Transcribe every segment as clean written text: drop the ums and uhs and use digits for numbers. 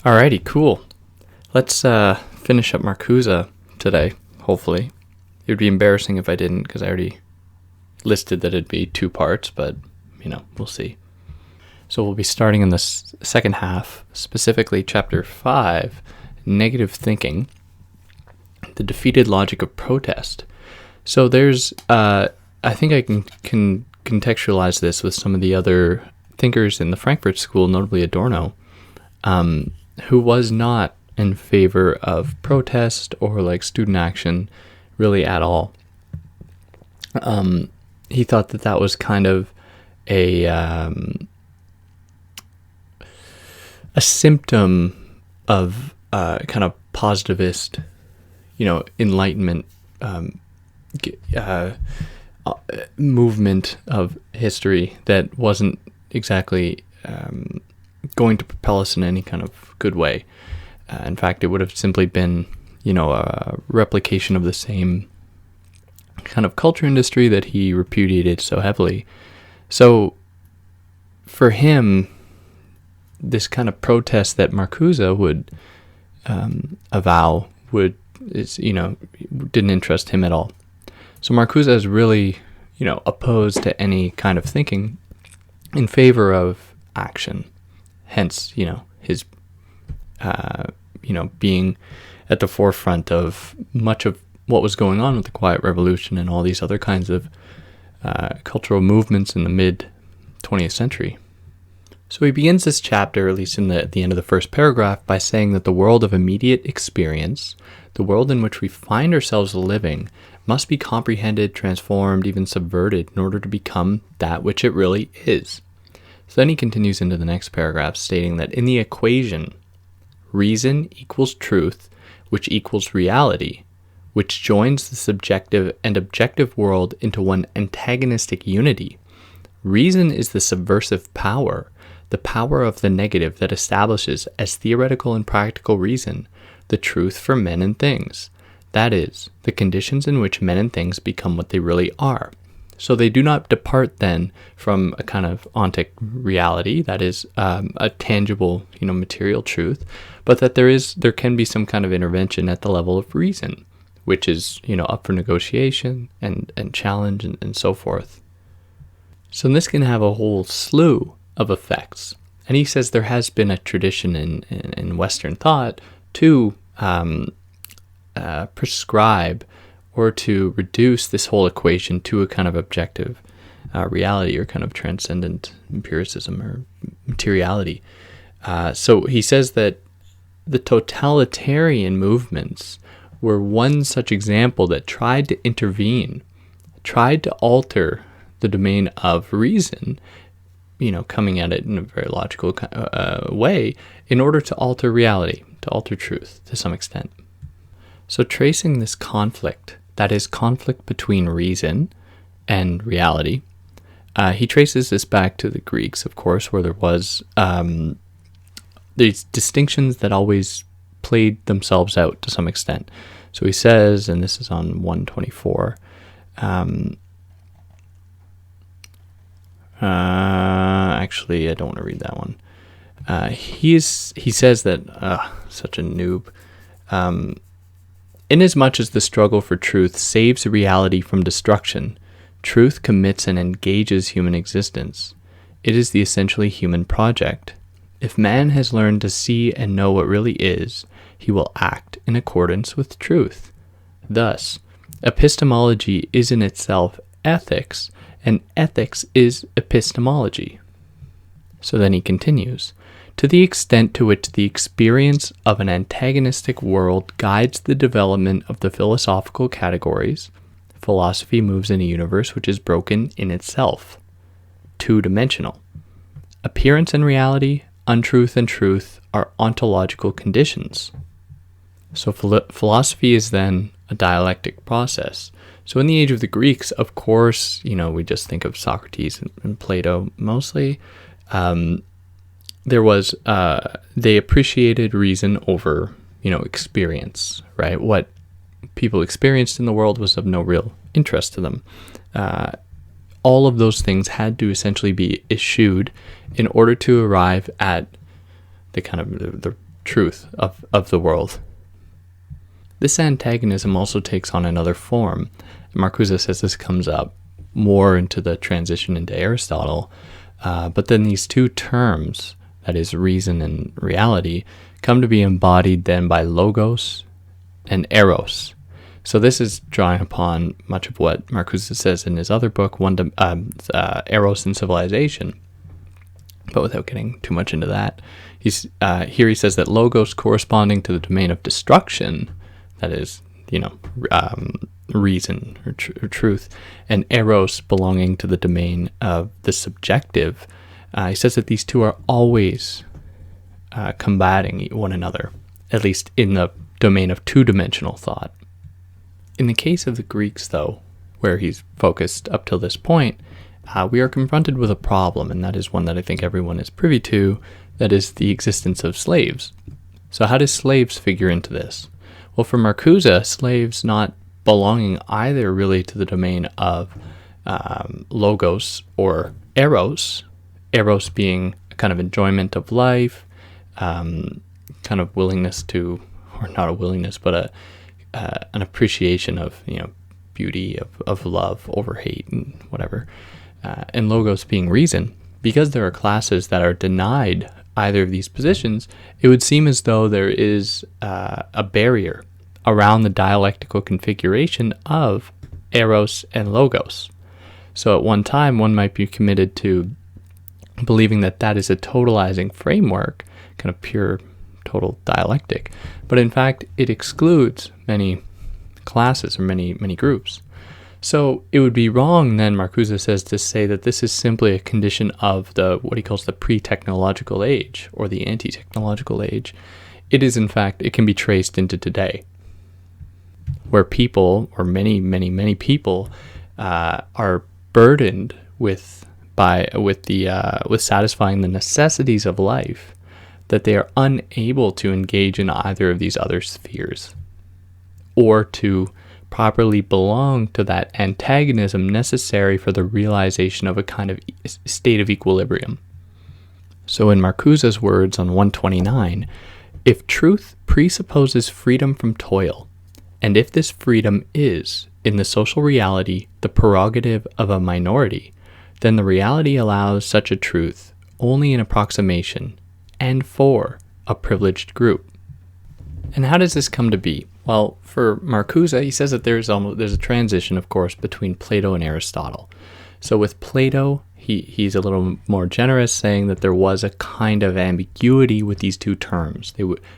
Alrighty, cool. Let's finish up Marcuse today, hopefully. It would be embarrassing if I didn't, because I already listed that it'd be 2 parts, but, we'll see. So we'll be starting in the second half, specifically Chapter 5, Negative Thinking, the Defeated Logic of Protest. So there's, I think I can contextualize this with some of the other thinkers in the Frankfurt School, notably Adorno, who was not in favor of protest or student action really at all. He thought that was kind of a symptom of kind of positivist, enlightenment movement of history that wasn't exactly going to propel us in any kind of good way. In fact, it would have simply been, a replication of the same kind of culture industry that he repudiated so heavily. So for him, this kind of protest that Marcuse would avow didn't interest him at all. So Marcuse is really, opposed to any kind of thinking in favor of action. Hence, his, being at the forefront of much of what was going on with the Quiet Revolution and all these other kinds of cultural movements in the mid-20th century. So he begins this chapter, at least at the end of the first paragraph, by saying that the world of immediate experience, the world in which we find ourselves living, must be comprehended, transformed, even subverted in order to become that which it really is. So then he continues into the next paragraph, stating that in the equation, reason equals truth, which equals reality, which joins the subjective and objective world into one antagonistic unity. Reason is the subversive power, the power of the negative that establishes as theoretical and practical reason the truth for men and things. That is, the conditions in which men and things become what they really are. So they do not depart then from a kind of ontic reality, that is a tangible, material truth, but that there can be some kind of intervention at the level of reason, which is, up for negotiation and challenge and so forth. So this can have a whole slew of effects. And he says there has been a tradition in Western thought to prescribe or to reduce this whole equation to a kind of objective reality or kind of transcendent empiricism or materiality. So he says that the totalitarian movements were one such example that tried to intervene, tried to alter the domain of reason, coming at it in a very logical way, in order to alter reality, to alter truth to some extent. So tracing this conflict, that is conflict between reason and reality, he traces this back to the Greeks, of course, where there was these distinctions that always played themselves out to some extent. So he says, and this is on 124, actually, I don't want to read that one. He says that, such a noob, inasmuch as the struggle for truth saves reality from destruction, truth commits and engages human existence. It is the essentially human project. If man has learned to see and know what really is, he will act in accordance with truth. Thus, epistemology is in itself ethics, and ethics is epistemology. So then he continues, to the extent to which the experience of an antagonistic world guides the development of the philosophical categories, philosophy moves in a universe which is broken in itself, two-dimensional. Appearance and reality, untruth and truth are ontological conditions. So philosophy is then a dialectic process. So in the age of the Greeks, of course, we just think of Socrates and Plato mostly. There was, they appreciated reason over, experience, right? What people experienced in the world was of no real interest to them. All of those things had to essentially be eschewed in order to arrive at the truth of the world. This antagonism also takes on another form. Marcuse says this comes up more into the transition into Aristotle, but then these two terms, that is reason and reality, come to be embodied then by logos and eros. So this is drawing upon much of what Marcuse says in his other book, Eros and Civilization. But without getting too much into that, here he says that logos corresponding to the domain of destruction, that is, reason or truth, and eros belonging to the domain of the subjective, he says that these two are always combating one another, at least in the domain of two-dimensional thought. In the case of the Greeks, though, where he's focused up till this point, we are confronted with a problem, and that is one that I think everyone is privy to, that is the existence of slaves. So how do slaves figure into this? Well, for Marcuse, slaves not belonging either really to the domain of logos or eros being a kind of enjoyment of life, kind of willingness to, or not a willingness, but an appreciation of beauty, of love over hate and whatever, and logos being reason. Because there are classes that are denied either of these positions, it would seem as though there is a barrier around the dialectical configuration of eros and logos. So at one time, one might be committed to believing that that is a totalizing framework, kind of pure total dialectic, but in fact it excludes many classes or many groups. So it would be wrong then, Marcuse says, to say that this is simply a condition of what he calls the pre-technological age or the anti-technological age. It is, in fact, it can be traced into today, where people, or many people, are burdened with satisfying the necessities of life, that they are unable to engage in either of these other spheres, or to properly belong to that antagonism necessary for the realization of a kind of state of equilibrium. So in Marcuse's words on 129, if truth presupposes freedom from toil, and if this freedom is, in the social reality, the prerogative of a minority, then the reality allows such a truth only in approximation and for a privileged group. And how does this come to be? Well, for Marcuse, he says that there's a transition, of course, between Plato and Aristotle. So with Plato, he's a little more generous, saying that there was a kind of ambiguity with these two terms.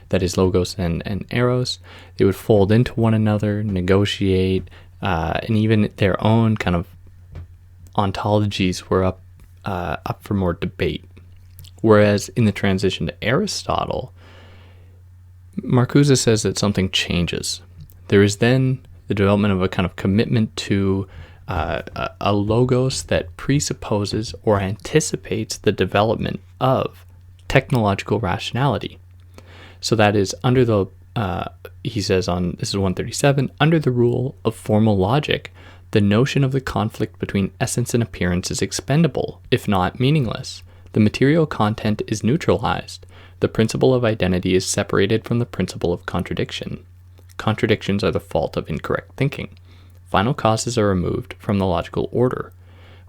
That is, logos and eros. They would fold into one another, negotiate, and even their own kind of ontologies were up for more debate. Whereas in the transition to Aristotle, Marcuse says that something changes. There is then the development of a kind of commitment to a logos that presupposes or anticipates the development of technological rationality. So that is under the, he says this is 137, under the rule of formal logic, the notion of the conflict between essence and appearance is expendable, if not meaningless. The material content is neutralized. The principle of identity is separated from the principle of contradiction. Contradictions are the fault of incorrect thinking. Final causes are removed from the logical order.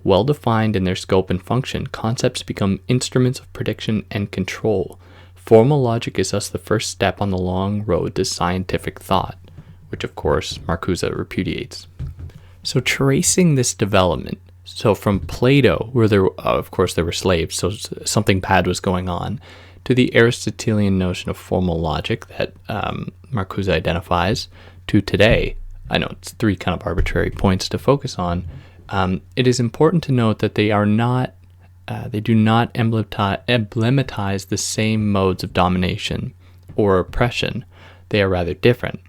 Well defined in their scope and function, concepts become instruments of prediction and control. Formal logic is thus the first step on the long road to scientific thought, which of course Marcuse repudiates. So tracing this development, so from Plato, where there were slaves, so something bad was going on, to the Aristotelian notion of formal logic that Marcuse identifies, to today, I know it's three kind of arbitrary points to focus on, it is important to note that they do not emblematize the same modes of domination or oppression. They are rather different.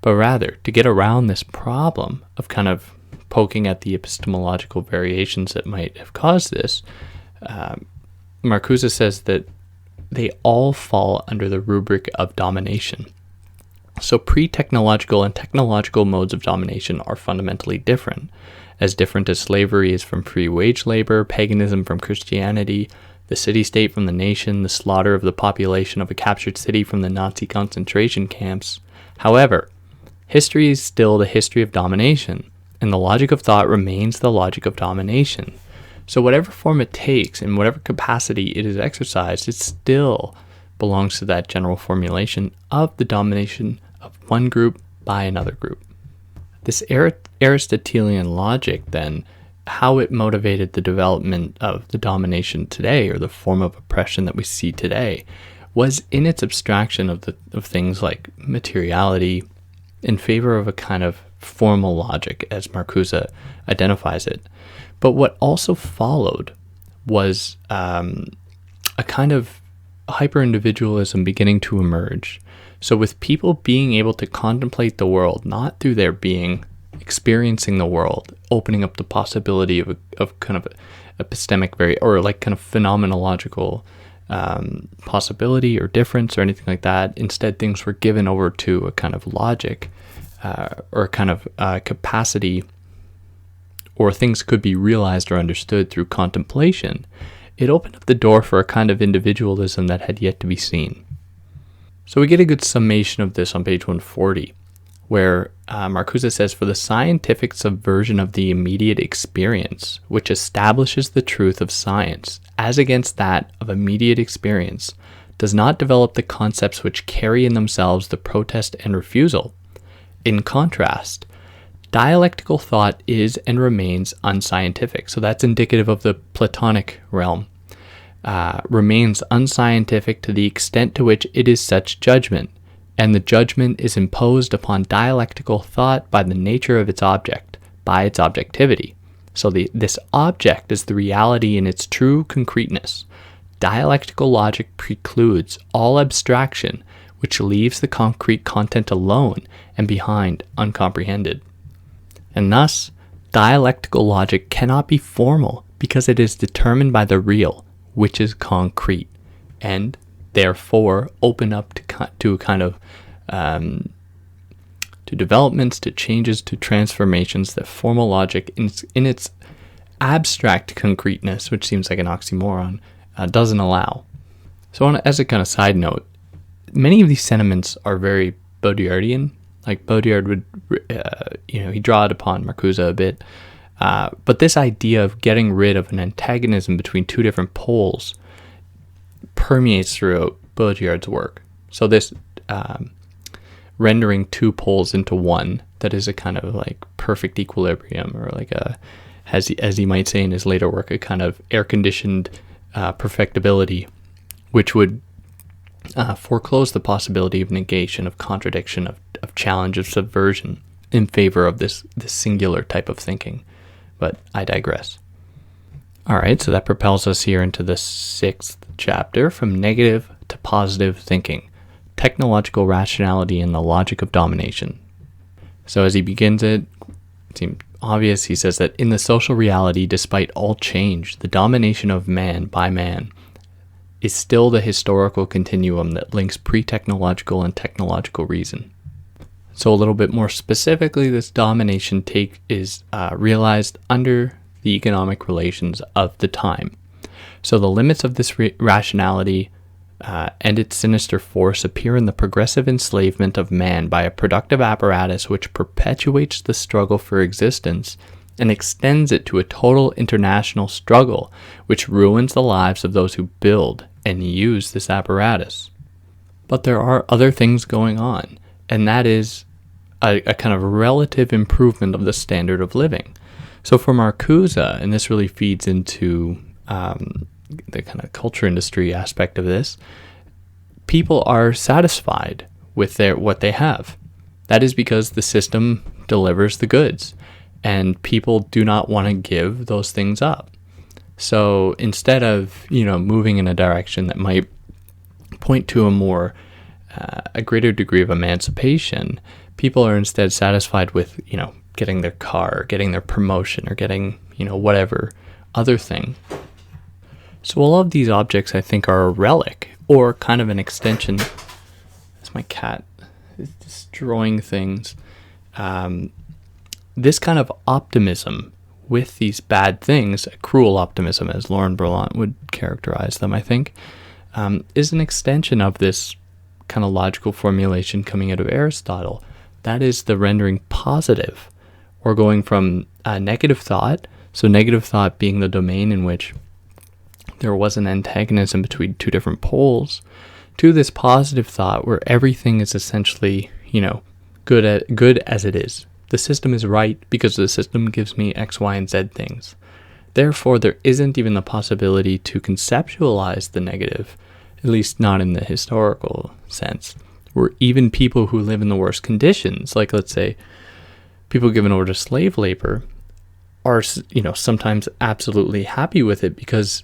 But rather, to get around this problem of kind of poking at the epistemological variations that might have caused this, Marcuse says that they all fall under the rubric of domination. So pre-technological and technological modes of domination are fundamentally different as slavery is from free wage labor, paganism from Christianity, the city-state from the nation, the slaughter of the population of a captured city from the Nazi concentration camps. However, history is still the history of domination, and the logic of thought remains the logic of domination. So whatever form it takes, in whatever capacity it is exercised, it still belongs to that general formulation of the domination of one group by another group. This Aristotelian logic, then, how it motivated the development of the domination today, or the form of oppression that we see today, was in its abstraction of things like materiality in favor of a kind of formal logic, as Marcuse identifies it. But what also followed was a kind of hyper-individualism beginning to emerge. So with people being able to contemplate the world, not through their being, experiencing the world, opening up the possibility of kind of epistemic or like kind of phenomenological possibility or difference or anything like that. Instead, things were given over to a kind of logic or a kind of capacity, or things could be realized or understood through contemplation. It opened up the door for a kind of individualism that had yet to be seen. So we get a good summation of this on page 140, where Marcuse says, for the scientific subversion of the immediate experience, which establishes the truth of science as against that of immediate experience, does not develop the concepts which carry in themselves the protest and refusal. In contrast, dialectical thought is and remains unscientific. So that's indicative of the Platonic realm. Remains unscientific to the extent to which it is such judgment, and the judgment is imposed upon dialectical thought by the nature of its object, by its objectivity. So this object is the reality in its true concreteness. Dialectical logic precludes all abstraction, which leaves the concrete content alone and behind uncomprehended. And thus, dialectical logic cannot be formal because it is determined by the real, which is concrete, and therefore open up to kind of to developments, to changes, to transformations that formal logic in its abstract concreteness, which seems like an oxymoron, doesn't allow. So as a kind of side note, many of these sentiments are very Baudrillardian. Like Baudrillard would, he draw it upon Marcuse a bit. But this idea of getting rid of an antagonism between two different poles permeates throughout Baudrillard's work. So this rendering two poles into one, that is a kind of like perfect equilibrium, or like as he might say in his later work, a kind of air-conditioned perfectibility, which would foreclose the possibility of negation, of contradiction, of challenge, of subversion in favor of this singular type of thinking. But I digress. All right, so that propels us here into the 6th chapter, from negative to positive thinking, technological rationality and the logic of domination. So as he begins it seems obvious. He says that in the social reality, despite all change, the domination of man by man is still the historical continuum that links pre-technological and technological reason. So a little bit more specifically, this domination is realized under the economic relations of the time. So the limits of this rationality and its sinister force appear in the progressive enslavement of man by a productive apparatus which perpetuates the struggle for existence and extends it to a total international struggle which ruins the lives of those who build and use this apparatus. But there are other things going on, and that is a kind of relative improvement of the standard of living. So for Marcuse, and this really feeds into the kind of culture industry aspect of this, people are satisfied with what they have. That is because the system delivers the goods, and people do not want to give those things up. So instead of moving in a direction that might point to a greater degree of emancipation, people are instead satisfied with getting their car, or getting their promotion, or getting whatever other thing. So all of these objects, I think, are a relic or kind of an extension. As my cat destroying things. This kind of optimism with these bad things, cruel optimism as Lauren Berlant would characterize them, I think, is an extension of this kind of logical formulation coming out of Aristotle. That is the rendering positive, or going from negative thought, so negative thought being the domain in which there was an antagonism between two different poles, to this positive thought where everything is essentially, good as it is. The system is right because the system gives me X, Y, and Z things. Therefore, there isn't even the possibility to conceptualize the negative, at least not in the historical sense, where even people who live in the worst conditions, like let's say people given over to slave labor, are, sometimes absolutely happy with it because,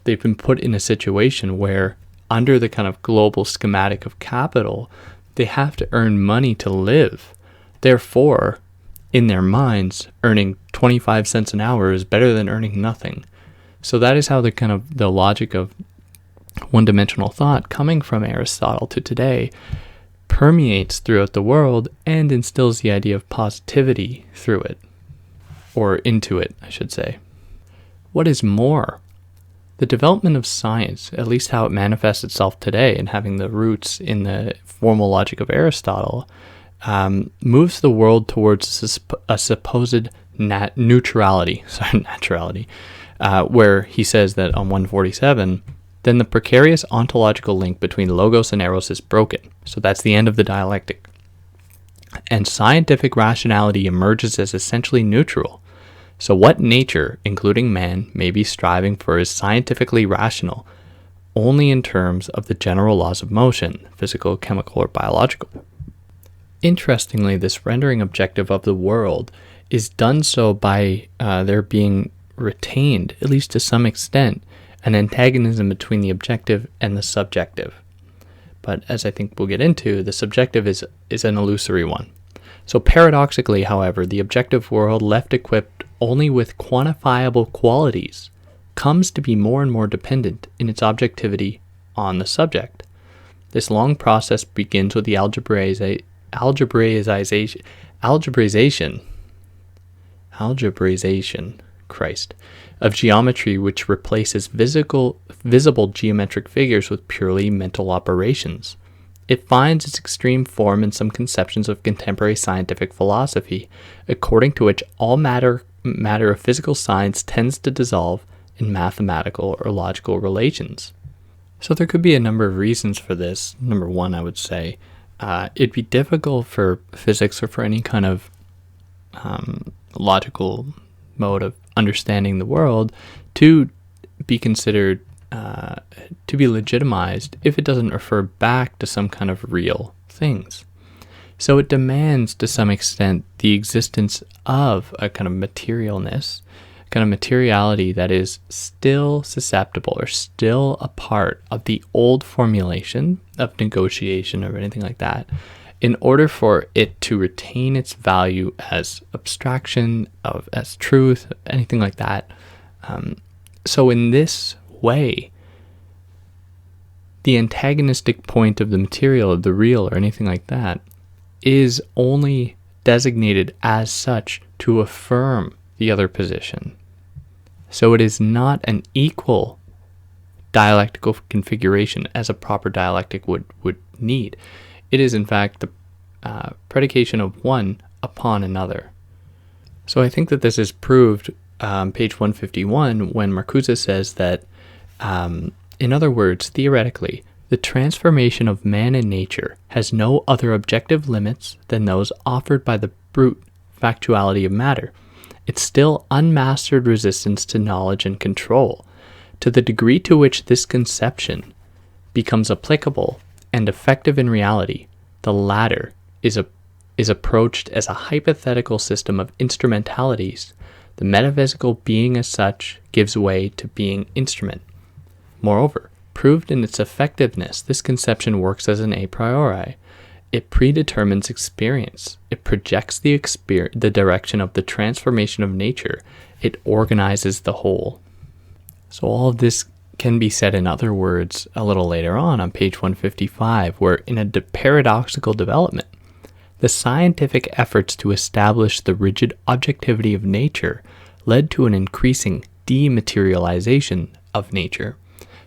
they've been put in a situation where under the kind of global schematic of capital, they have to earn money to live. Therefore, in their minds, earning 25 cents an hour is better than earning nothing. So that is how the logic of one-dimensional thought coming from Aristotle to today permeates throughout the world and instills the idea of positivity through it, or into it, I should say. What is more, the development of science, at least how it manifests itself today and having the roots in the formal logic of Aristotle, moves the world towards a supposed naturality, where he says that on 147, then the precarious ontological link between logos and eros is broken. So that's the end of the dialectic. And scientific rationality emerges as essentially neutral. So what nature, including man, may be striving for is scientifically rational, only in terms of the general laws of motion, physical, chemical, or biological. Interestingly, this rendering objective of the world is done so by there being retained, at least to some extent, an antagonism between the objective and the subjective. But as I think we'll get into, the subjective is an illusory one. So paradoxically, however, the objective world, left equipped only with quantifiable qualities, comes to be more and more dependent in its objectivity on the subject. This long process begins with the algebraization of geometry, which replaces visible geometric figures with purely mental operations. It finds its extreme form in some conceptions of contemporary scientific philosophy, according to which all matter of physical science tends to dissolve in mathematical or logical relations. So there could be a number of reasons for this. Number one, I would say, it'd be difficult for physics or for any kind of logical mode of understanding the world to be considered to be legitimized if it doesn't refer back to some kind of real things. So it demands to some extent the existence of a kind of materialness, kind of materiality that is still susceptible or still a part of the old formulation of negotiation or anything like that, in order for it to retain its value as abstraction, as truth, anything like that. So in this way, the antagonistic point of the material, of the real, or anything like that, is only designated as such to affirm the other position. So it is not an equal dialectical configuration as a proper dialectic would need. It is, in fact, the predication of one upon another. So I think that this is proved page 151 when Marcuse says that, in other words, theoretically, the transformation of man and nature has no other objective limits than those offered by the brute factuality of matter. Its still unmastered resistance to knowledge and control. To the degree to which this conception becomes applicable and effective in reality, the latter is approached as a hypothetical system of instrumentalities. The metaphysical being as such gives way to being instrument. Moreover, proved in its effectiveness, this conception works as an a priori. It predetermines experience. It projects the direction of the transformation of nature. It organizes the whole. So all of this can be said in other words a little later on page 155, where in a paradoxical development, the scientific efforts to establish the rigid objectivity of nature led to an increasing dematerialization of nature,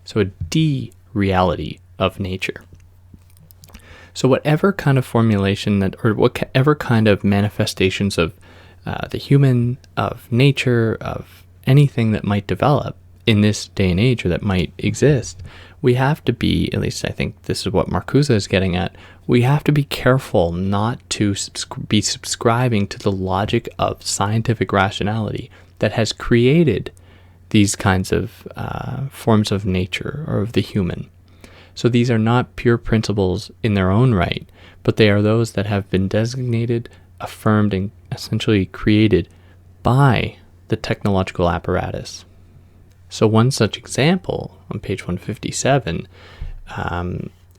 so a de-reality of nature. So whatever kind of formulation or whatever kind of manifestations of the human, of nature, of anything that might develop in this day and age or that might exist, we have to be, at least I think this is what Marcuse is getting at, we have to be careful not to be subscribing to the logic of scientific rationality that has created these kinds of forms of nature or of the human. So these are not pure principles in their own right, but they are those that have been designated, affirmed, and essentially created by the technological apparatus. So one such example on page 157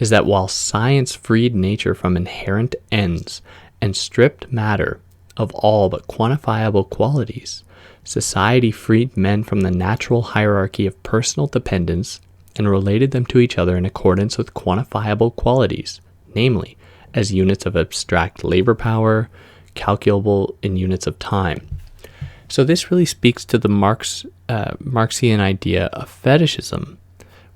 is that while science freed nature from inherent ends and stripped matter of all but quantifiable qualities, society freed men from the natural hierarchy of personal dependence and related them to each other in accordance with quantifiable qualities, namely, as units of abstract labor power, calculable in units of time. So this really speaks to the Marxian idea of fetishism,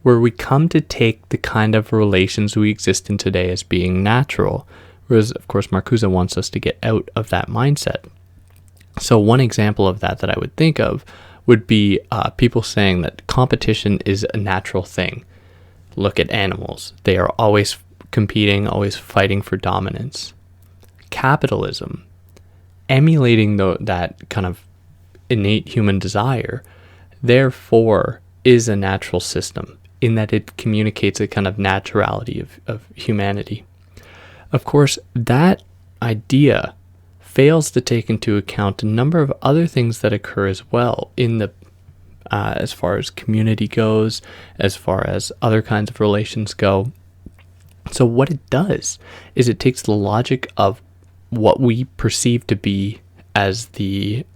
where we come to take the kind of relations we exist in today as being natural, whereas, of course, Marcuse wants us to get out of that mindset. So one example of that I would think of would be people saying that competition is a natural thing. Look at animals. They are always competing, always fighting for dominance. Capitalism, emulating that kind of innate human desire, therefore is a natural system in that it communicates a kind of naturality of humanity. Of course, that idea fails to take into account a number of other things that occur as well in the as far as community goes, as far as other kinds of relations go. So what it does is it takes the logic of what we perceive to be as the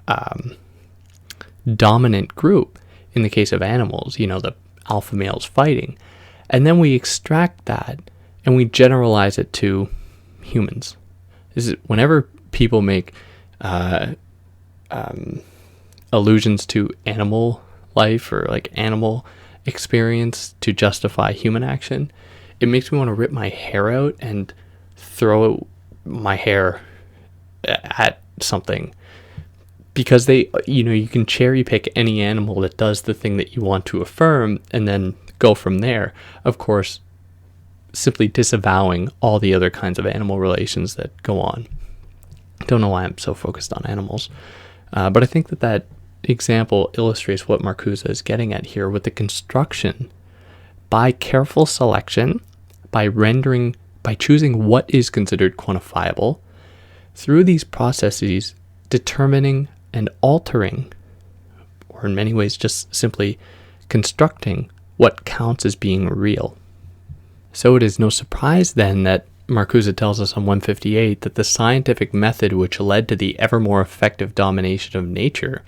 dominant group, in the case of animals, the alpha males fighting, and then we extract that and we generalize it to humans. This is whenever people make allusions to animal life or like animal experience to justify human action, it makes me want to rip my hair out and throw my hair at something, because you can cherry pick any animal that does the thing that you want to affirm and then go from there, of course, simply disavowing all the other kinds of animal relations that go on. I don't know why I'm so focused on animals, but I think that example illustrates what Marcuse is getting at here with the construction by careful selection, by choosing what is considered quantifiable, through these processes determining and altering, or in many ways just simply constructing what counts as being real. So it is no surprise then that Marcuse tells us on 158 that the scientific method which led to the ever more effective domination of nature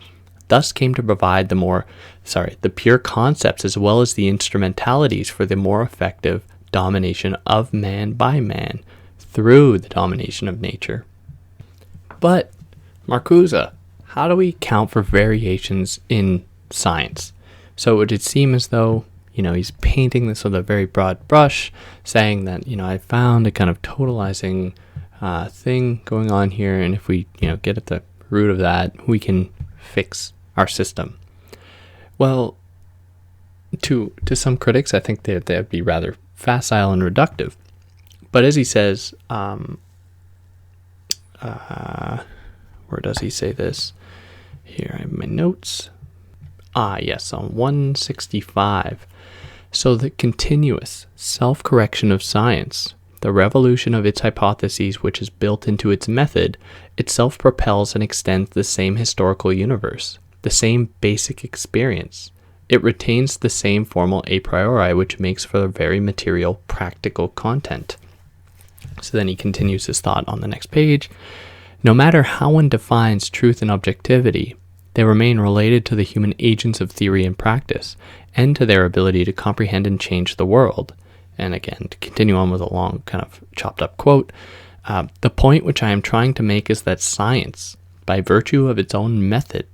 thus came to provide the pure concepts as well as the instrumentalities for the more effective domination of man by man through the domination of nature. But, Marcuse, how do we account for variations in science? So it would seem as though, he's painting this with a very broad brush, saying that, I found a kind of totalizing thing going on here, and if we, get at the root of that, we can fix our system. Well, to some critics, I think they'd be rather facile and reductive. But as he says, where does he say this? Here I have my notes. Yes, on 165. So the continuous self-correction of science, the revolution of its hypotheses which is built into its method, itself propels and extends the same historical universe, the same basic experience. It retains the same formal a priori which makes for a very material, practical content. So then he continues his thought on the next page. No matter how one defines truth and objectivity, they remain related to the human agents of theory and practice, and to their ability to comprehend and change the world. And again, to continue on with a long kind of chopped up quote, the point which I am trying to make is that science, by virtue of its own method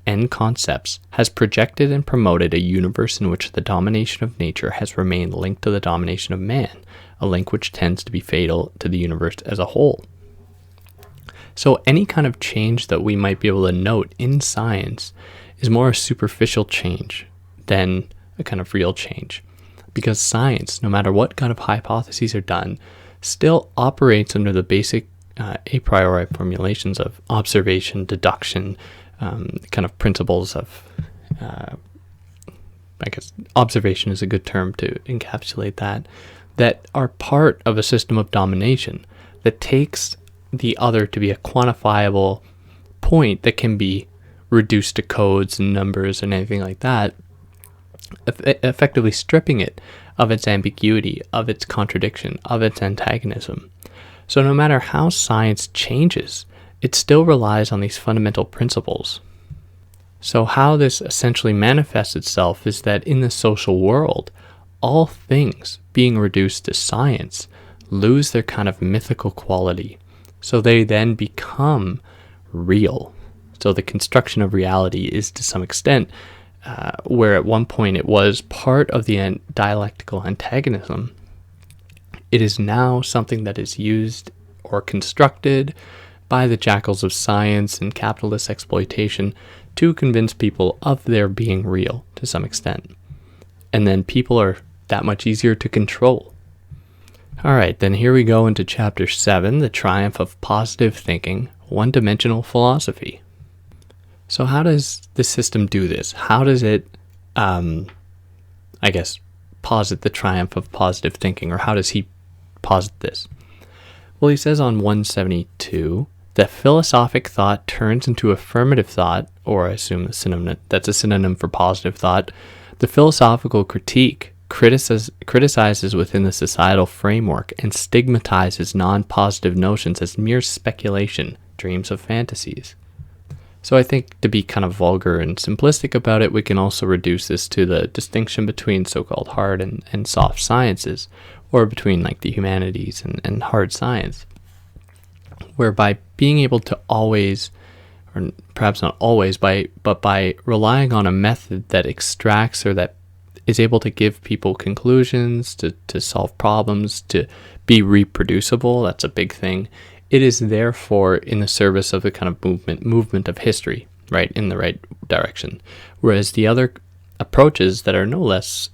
and concepts, has projected and promoted a universe in which the domination of nature has remained linked to the domination of man, a link which tends to be fatal to the universe as a whole. So any kind of change that we might be able to note in science is more a superficial change than a kind of real change, because science, no matter what kind of hypotheses are done, still operates under the basic a priori formulations of observation, deduction, kind of principles of, I guess observation is a good term to encapsulate that are part of a system of domination that takes the other to be a quantifiable point that can be reduced to codes and numbers and anything like that, effectively stripping it of its ambiguity, of its contradiction, of its antagonism. So no matter how science changes, it still relies on these fundamental principles. So how this essentially manifests itself is that in the social world, all things being reduced to science lose their kind of mythical quality. So they then become real. So the construction of reality is to some extent where at one point it was part of the dialectical antagonism. It is now something that is used or constructed by the jackals of science and capitalist exploitation to convince people of their being real to some extent. And then people are that much easier to control. All right, then here we go into chapter 7, the triumph of positive thinking, one-dimensional philosophy. So how does the system do this? How does it, posit the triumph of positive thinking, or how does he posit this? Well, he says on 172 that philosophic thought turns into affirmative thought, or I assume that's a synonym for positive thought. The philosophical critique criticizes within the societal framework and stigmatizes non-positive notions as mere speculation, dreams of fantasies. So I think to be kind of vulgar and simplistic about it, we can also reduce this to the distinction between so-called hard and soft sciences, or between like the humanities and hard science, whereby being able to always, or perhaps not always, but by relying on a method that extracts or that is able to give people conclusions, to solve problems, to be reproducible, that's a big thing. It is therefore in the service of the kind of movement of history, right, in the right direction. Whereas the other approaches that are no less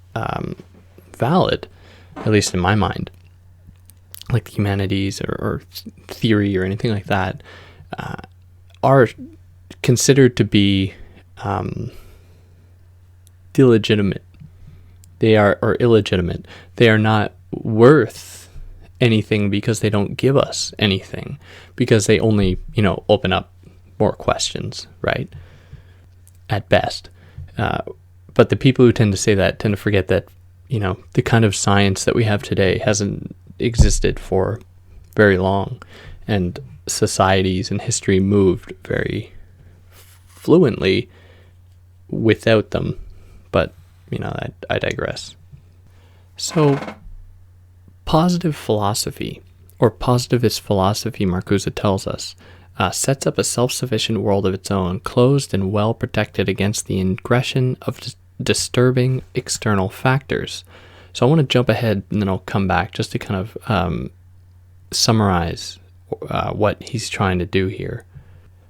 valid, at least in my mind, like the humanities or theory or anything like that, are considered to be illegitimate. They are illegitimate. They are not worth anything because they don't give us anything, because they only, open up more questions, right? At best. But the people who tend to say that tend to forget that, the kind of science that we have today hasn't existed for very long, and societies and history moved very fluently without them. But I digress. So, positive philosophy, or positivist philosophy, Marcuse tells us, sets up a self-sufficient world of its own, closed and well protected against the ingression of disturbing external factors. So I want to jump ahead and then I'll come back just to kind of summarize what he's trying to do here.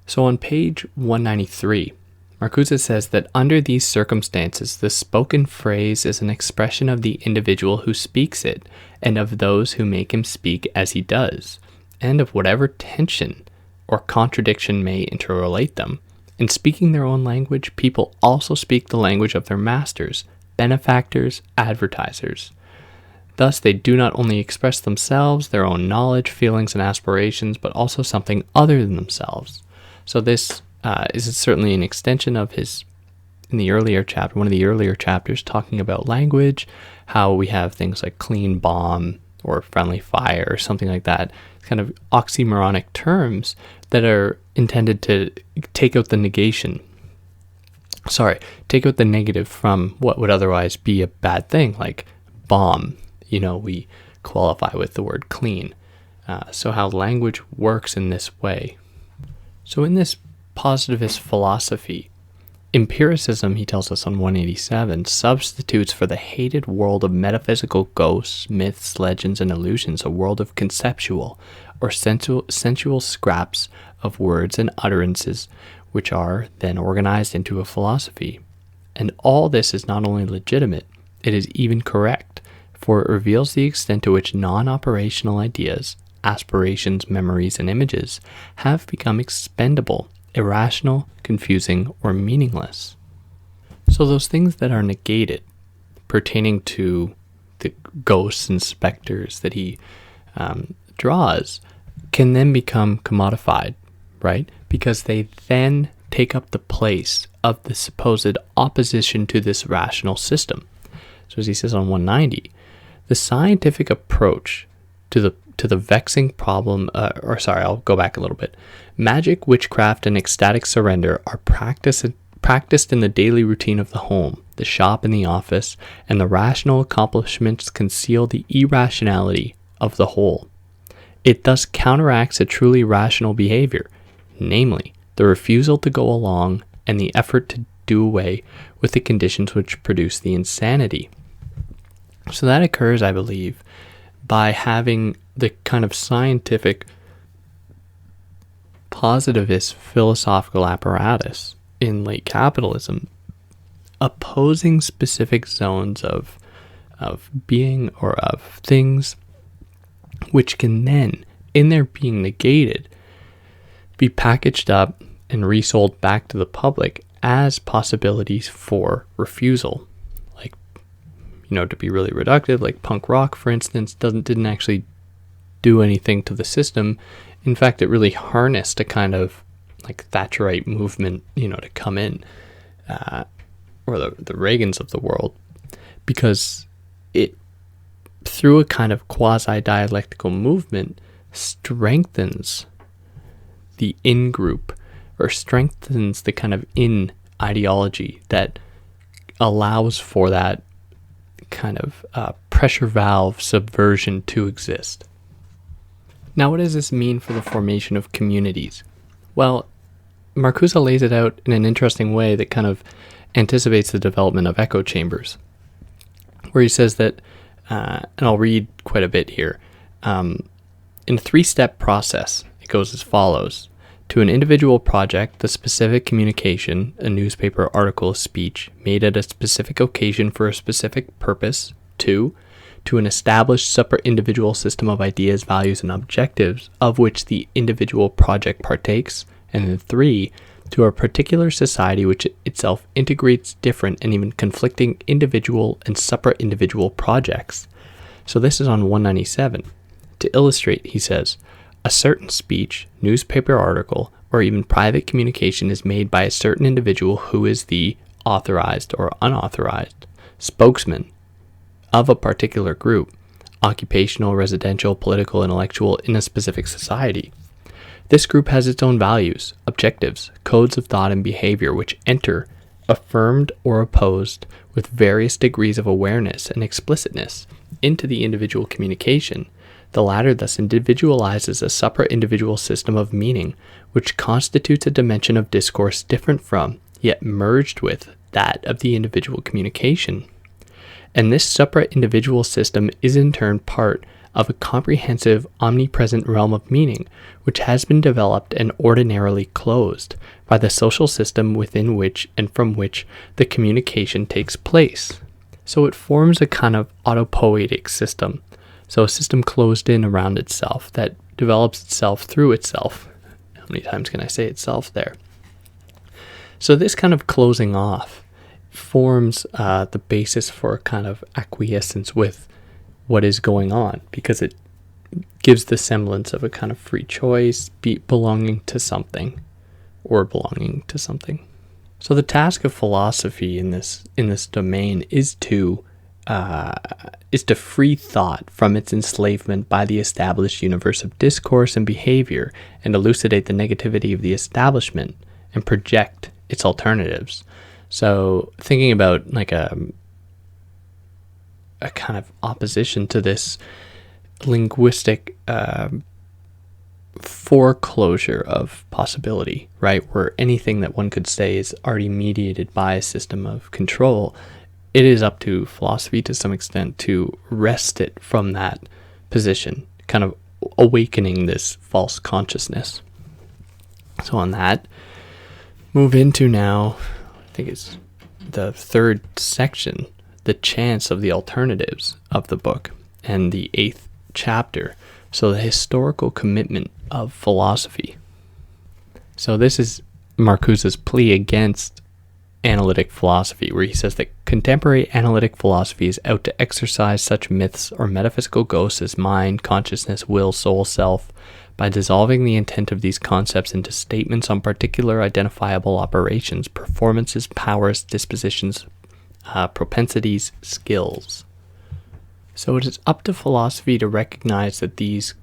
So on page 193, Marcuse says that under these circumstances, the spoken phrase is an expression of the individual who speaks it, and of those who make him speak as he does, and of whatever tension or contradiction may interrelate them. In speaking their own language, people also speak the language of their masters, benefactors, advertisers. Thus, they do not only express themselves, their own knowledge, feelings, and aspirations, but also something other than themselves. So this is certainly an extension of his, in the earlier chapter, one of the earlier chapters, talking about language, how we have things like clean bomb or friendly fire or something like that, kind of oxymoronic terms that are intended to take out the negation take out the negative from what would otherwise be a bad thing, like bomb. We qualify with the word clean. So how language works in this way. So in this positivist philosophy, empiricism, he tells us on 187, substitutes for the hated world of metaphysical ghosts, myths, legends, and illusions a world of conceptual or sensual scraps of words and utterances, which are then organized into a philosophy. And all this is not only legitimate, it is even correct, for it reveals the extent to which non-operational ideas, aspirations, memories, and images have become expendable, irrational, confusing, or meaningless. So those things that are negated pertaining to the ghosts and specters that he draws can then become commodified, right? Because they then take up the place of the supposed opposition to this rational system. So as he says on 190, the scientific approach to the vexing problem, I'll go back a little bit. Magic, witchcraft, and ecstatic surrender are practiced in the daily routine of the home, the shop, and the office, and the rational accomplishments conceal the irrationality of the whole. It thus counteracts a truly rational behavior, namely, the refusal to go along and the effort to do away with the conditions which produce the insanity. So that occurs, I believe, by having the kind of scientific positivist philosophical apparatus in late capitalism opposing specific zones of being or of things, which can then, in their being negated, be packaged up and resold back to the public as possibilities for refusal. Like, to be really reductive, like punk rock, for instance, didn't actually do anything to the system. In fact, it really harnessed a kind of like Thatcherite movement, to come in, or the Reagans of the world, because it, through a kind of quasi-dialectical movement, strengthens the in-group, or strengthens the kind of in-ideology that allows for that kind of pressure valve subversion to exist. Now, what does this mean for the formation of communities? Well, Marcuse lays it out in an interesting way that kind of anticipates the development of echo chambers, where he says that, and I'll read quite a bit here, in a 3-step process, it goes as follows. To an individual project, the specific communication, a newspaper article, speech, made at a specific occasion for a specific purpose. 2, to an established supra-individual system of ideas, values, and objectives of which the individual project partakes. And then 3, to a particular society which itself integrates different and even conflicting individual and supra-individual projects. So this is on 197. To illustrate, he says, a certain speech, newspaper article, or even private communication is made by a certain individual who is the authorized or unauthorized spokesman of a particular group, occupational, residential, political, intellectual, in a specific society. This group has its own values, objectives, codes of thought and behavior which enter, affirmed or opposed, with various degrees of awareness and explicitness, into the individual communication. The latter thus individualizes a supra-individual system of meaning, which constitutes a dimension of discourse different from, yet merged with, that of the individual communication. And this supra-individual system is in turn part of a comprehensive, omnipresent realm of meaning, which has been developed and ordinarily closed by the social system within which and from which the communication takes place. So it forms a kind of autopoietic system. So a system closed in around itself that develops itself through itself. How many times can I say itself there? So this kind of closing off forms the basis for a kind of acquiescence with what is going on, because it gives the semblance of a kind of free choice, belonging to something, or belonging to something. So the task of philosophy in this domain is to free thought from its enslavement by the established universe of discourse and behavior, and elucidate the negativity of the establishment and project its alternatives. So thinking about like a kind of opposition to this linguistic foreclosure of possibility, right? Where anything that one could say is already mediated by a system of control. It is up to philosophy to some extent to wrest it from that position, kind of awakening this false consciousness. So on that, move into now, I think it's the third section, the chance of the alternatives of the book, and the 8th chapter. So the historical commitment of philosophy. So this is Marcuse's plea against analytic philosophy, where he says that contemporary analytic philosophy is out to exorcise such myths or metaphysical ghosts as mind, consciousness, will, soul, self, by dissolving the intent of these concepts into statements on particular identifiable operations, performances, powers, dispositions, propensities, skills. So it is up to philosophy to recognize that these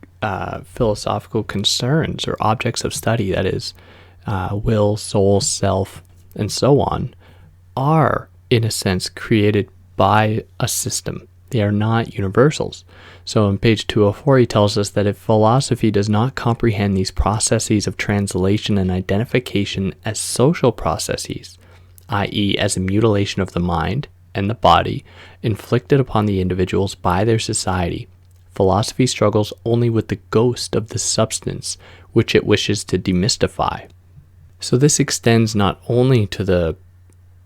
philosophical concerns or objects of study, that is, will, soul, self, and so on, are, in a sense, created by a system. They are not universals. So on page 204, he tells us that if philosophy does not comprehend these processes of translation and identification as social processes, i.e. as a mutilation of the mind and the body inflicted upon the individuals by their society, philosophy struggles only with the ghost of the substance which it wishes to demystify. So this extends not only to the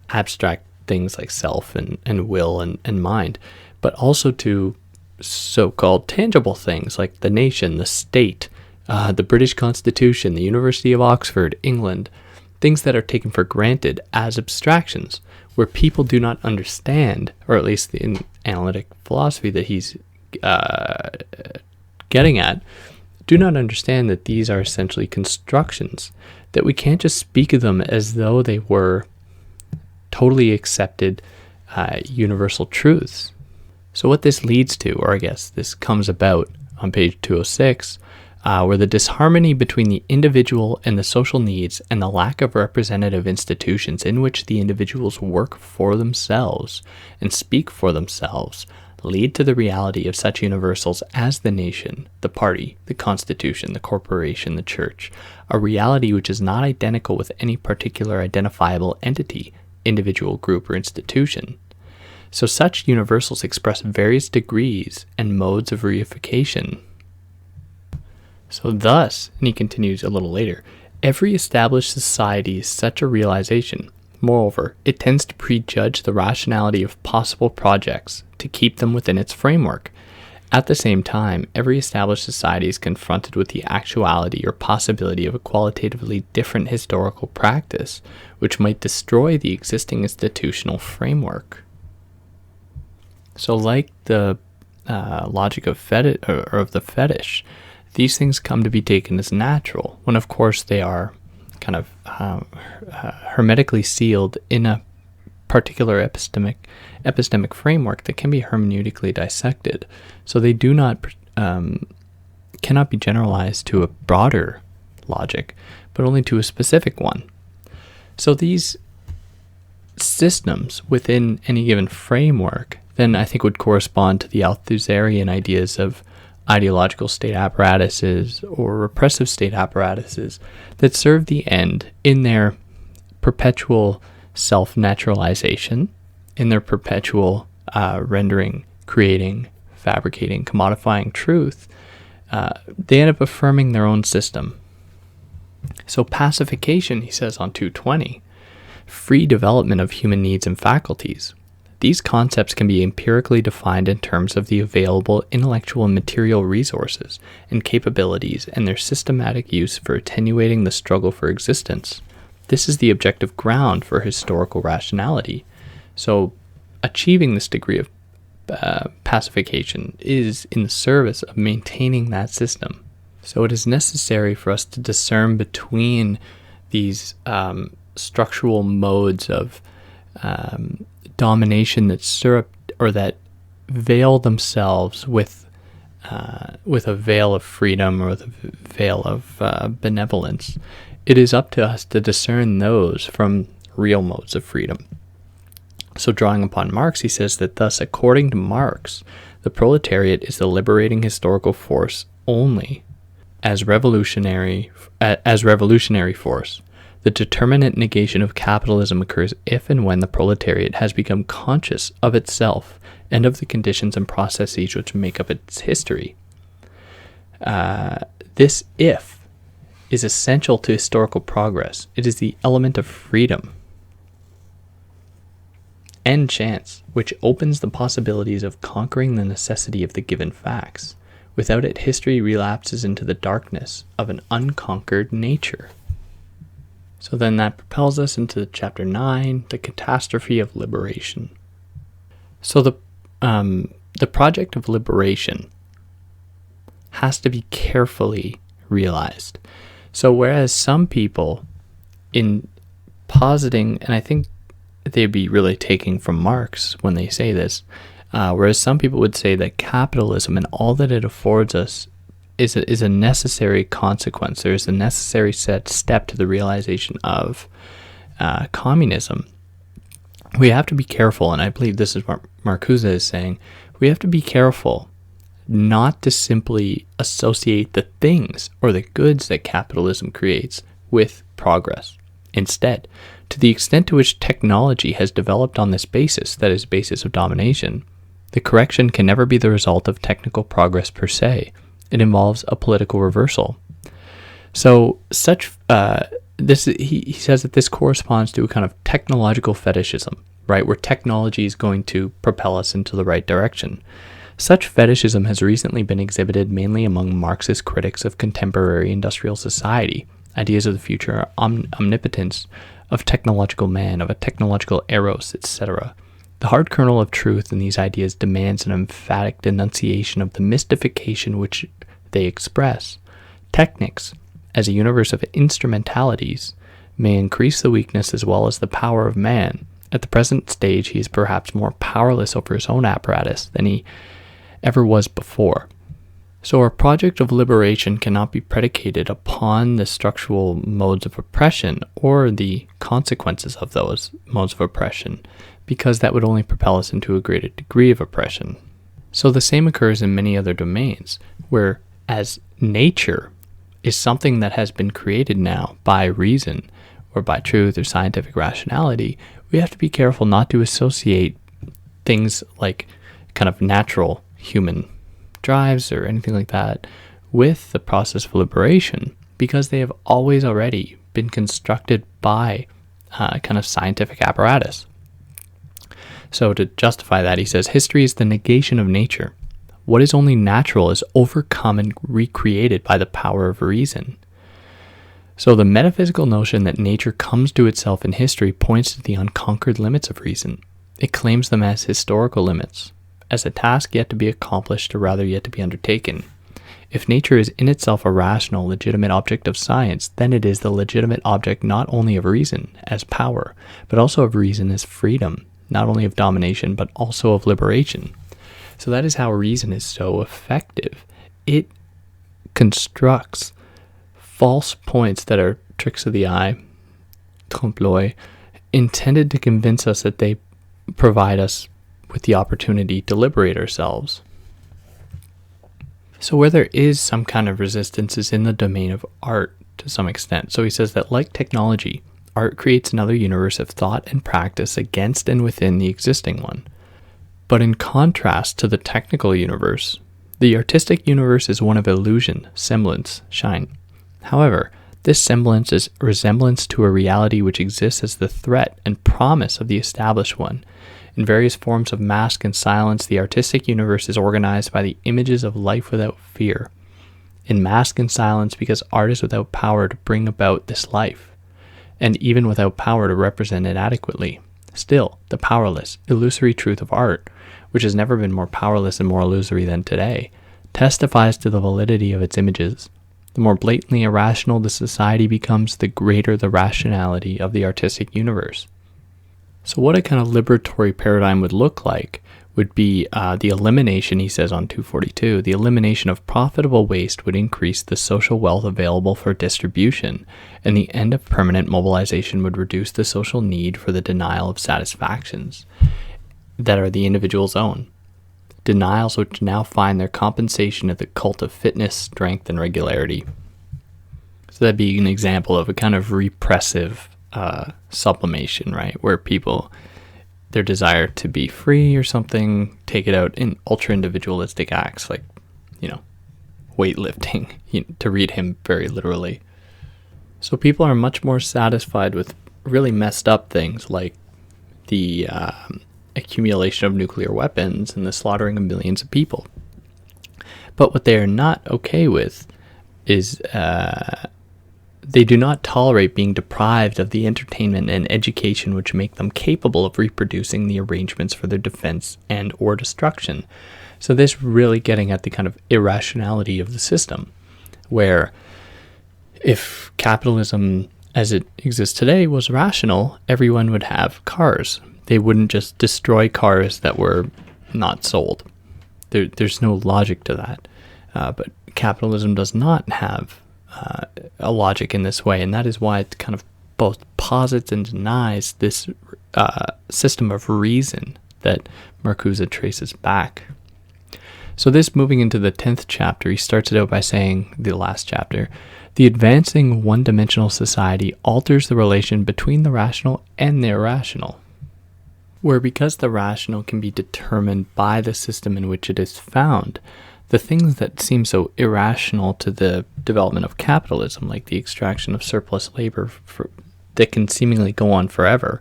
abstract things like self and will and mind, but also to so-called tangible things like the nation, the state, the British Constitution, the University of Oxford, England, things that are taken for granted as abstractions, where people do not understand, or at least in analytic philosophy that he's getting at, do not understand that these are essentially constructions, that we can't just speak of them as though they were totally accepted universal truths. So what this leads to, or I guess this comes about on page 206, where the disharmony between the individual and the social needs and the lack of representative institutions in which the individuals work for themselves and speak for themselves lead to the reality of such universals as the nation, the party, the constitution, the corporation, the church, a reality which is not identical with any particular identifiable entity, individual, group, or institution. So such universals express various degrees and modes of reification. So thus, and he continues a little later, every established society is such a realization. Moreover, it tends to prejudge the rationality of possible projects to keep them within its framework. At the same time, every established society is confronted with the actuality or possibility of a qualitatively different historical practice, which might destroy the existing institutional framework. So like the logic of the fetish, these things come to be taken as natural, when of course they are kind of hermetically sealed in a particular epistemic framework that can be hermeneutically dissected. So they do not cannot be generalized to a broader logic, but only to a specific one. So these systems within any given framework then I think would correspond to the Althusserian ideas of ideological state apparatuses or repressive state apparatuses that serve the end in their perpetual self-naturalization, in their perpetual rendering, creating, fabricating, commodifying truth. They end up affirming their own system. So pacification, he says on 220, free development of human needs and faculties. These concepts can be empirically defined in terms of the available intellectual and material resources and capabilities and their systematic use for attenuating the struggle for existence. This is the objective ground for historical rationality. So achieving this degree of pacification is in the service of maintaining that system. So it is necessary for us to discern between these structural modes of domination that veil themselves with a veil of freedom or with a veil of benevolence. It is up to us to discern those from real modes of freedom. So drawing upon Marx, he says that thus, according to Marx, the proletariat is the liberating historical force only as revolutionary force. The determinate negation of capitalism occurs if and when the proletariat has become conscious of itself and of the conditions and processes which make up its history. This if is essential to historical progress. It is the element of freedom and chance, which opens the possibilities of conquering the necessity of the given facts. Without it, history relapses into the darkness of an unconquered nature. So then that propels us into chapter 9, the catastrophe of liberation. So the project of liberation has to be carefully realized. So whereas some people, in positing, and I think they'd be really taking from Marx when they say this, whereas some people would say that capitalism and all that it affords us is a necessary consequence. There is a necessary step to the realization of communism. We have to be careful, and I believe this is what Marcuse is saying, we have to be careful not to simply associate the things or the goods that capitalism creates with progress. Instead, to the extent to which technology has developed on this basis, that is, basis of domination, the correction can never be the result of technical progress per se. It involves a political reversal. So he says that this corresponds to a kind of technological fetishism, right, where technology is going to propel us into the right direction. Such fetishism has recently been exhibited mainly among Marxist critics of contemporary industrial society. Ideas of the future, omnipotence of technological man, of a technological eros, etc. The hard kernel of truth in these ideas demands an emphatic denunciation of the mystification which they express. Technics, as a universe of instrumentalities, may increase the weakness as well as the power of man. At the present stage, he is perhaps more powerless over his own apparatus than he ever was before. So our project of liberation cannot be predicated upon the structural modes of oppression or the consequences of those modes of oppression, because that would only propel us into a greater degree of oppression. So the same occurs in many other domains, where as nature is something that has been created now by reason or by truth or scientific rationality, we have to be careful not to associate things like kind of natural human drives or anything like that with the process of liberation, because they have always already been constructed by kind of scientific apparatus. So to justify that, he says, history is the negation of nature. What is only natural is overcome and recreated by the power of reason. So the metaphysical notion that nature comes to itself in history points to the unconquered limits of reason. It claims them as historical limits, as a task yet to be accomplished or rather yet to be undertaken. If nature is in itself a rational, legitimate object of science, then it is the legitimate object not only of reason as power, but also of reason as freedom, not only of domination, but also of liberation. So that is how reason is so effective. It constructs false points that are tricks of the eye, trompe-l'oeil, intended to convince us that they provide us with the opportunity to liberate ourselves. So where there is some kind of resistance is in the domain of art to some extent. So he says that like technology, art creates another universe of thought and practice against and within the existing one. But in contrast to the technical universe, the artistic universe is one of illusion, semblance, shine. However, this semblance is resemblance to a reality which exists as the threat and promise of the established one. In various forms of mask and silence, the artistic universe is organized by the images of life without fear. In mask and silence, because art is without power to bring about this life, and even without power to represent it adequately. Still, the powerless, illusory truth of art, which has never been more powerless and more illusory than today, testifies to the validity of its images. The more blatantly irrational the society becomes, the greater the rationality of the artistic universe. So what a kind of liberatory paradigm would look like would be the elimination, he says on 242, the elimination of profitable waste would increase the social wealth available for distribution, and the end of permanent mobilization would reduce the social need for the denial of satisfactions that are the individual's own. Denials which now find their compensation at the cult of fitness, strength, and regularity. So that'd be an example of a kind of repressive sublimation, right? Where people, their desire to be free or something, take it out in ultra individualistic acts like, weightlifting, to read him very literally. So people are much more satisfied with really messed up things like the accumulation of nuclear weapons and the slaughtering of millions of people. But what they are not okay with is they do not tolerate being deprived of the entertainment and education which make them capable of reproducing the arrangements for their defense and or destruction. So this really getting at the kind of irrationality of the system, where if capitalism as it exists today was rational, everyone would have cars. They wouldn't just destroy cars that were not sold. There's no logic to that. But capitalism does not have a logic in this way, and that is why it kind of both posits and denies this system of reason that Marcuse traces back. So this, moving into the 10th chapter, he starts it out by saying, the last chapter, the advancing one-dimensional society alters the relation between the rational and the irrational, where because the rational can be determined by the system in which it is found, the things that seem so irrational to the development of capitalism, like the extraction of surplus labor that can seemingly go on forever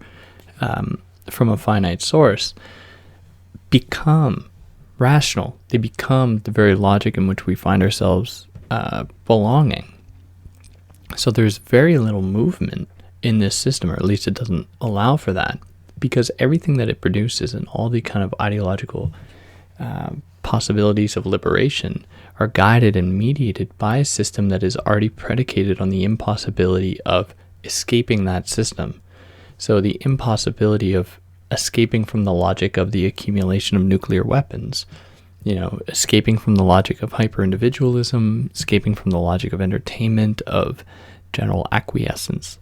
from a finite source, become rational. They become the very logic in which we find ourselves belonging. So there's very little movement in this system, or at least it doesn't allow for that, because everything that it produces and all the kind of ideological possibilities of liberation are guided and mediated by a system that is already predicated on the impossibility of escaping that system. So the impossibility of escaping from the logic of the accumulation of nuclear weapons, escaping from the logic of hyper-individualism, escaping from the logic of entertainment, of general acquiescence.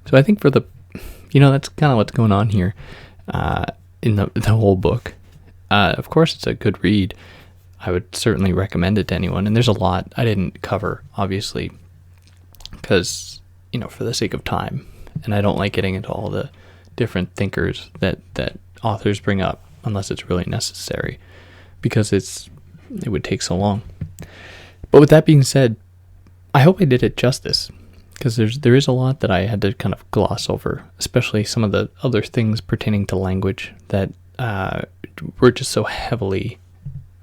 So I think for that's kind of what's going on here in the whole book. Of course, it's a good read. I would certainly recommend it to anyone. And there's a lot I didn't cover, obviously, because, for the sake of time. And I don't like getting into all the different thinkers that authors bring up unless it's really necessary, because it would take so long. But with that being said, I hope I did it justice, because there is a lot that I had to kind of gloss over, especially some of the other things pertaining to language that were just so heavily,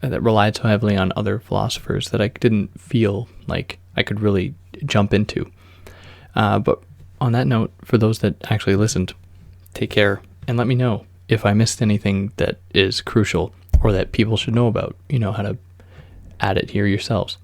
that relied so heavily on other philosophers that I didn't feel like I could really jump into. But on that note, for those that actually listened, take care and let me know if I missed anything that is crucial or that people should know about. You know how to add it here yourselves.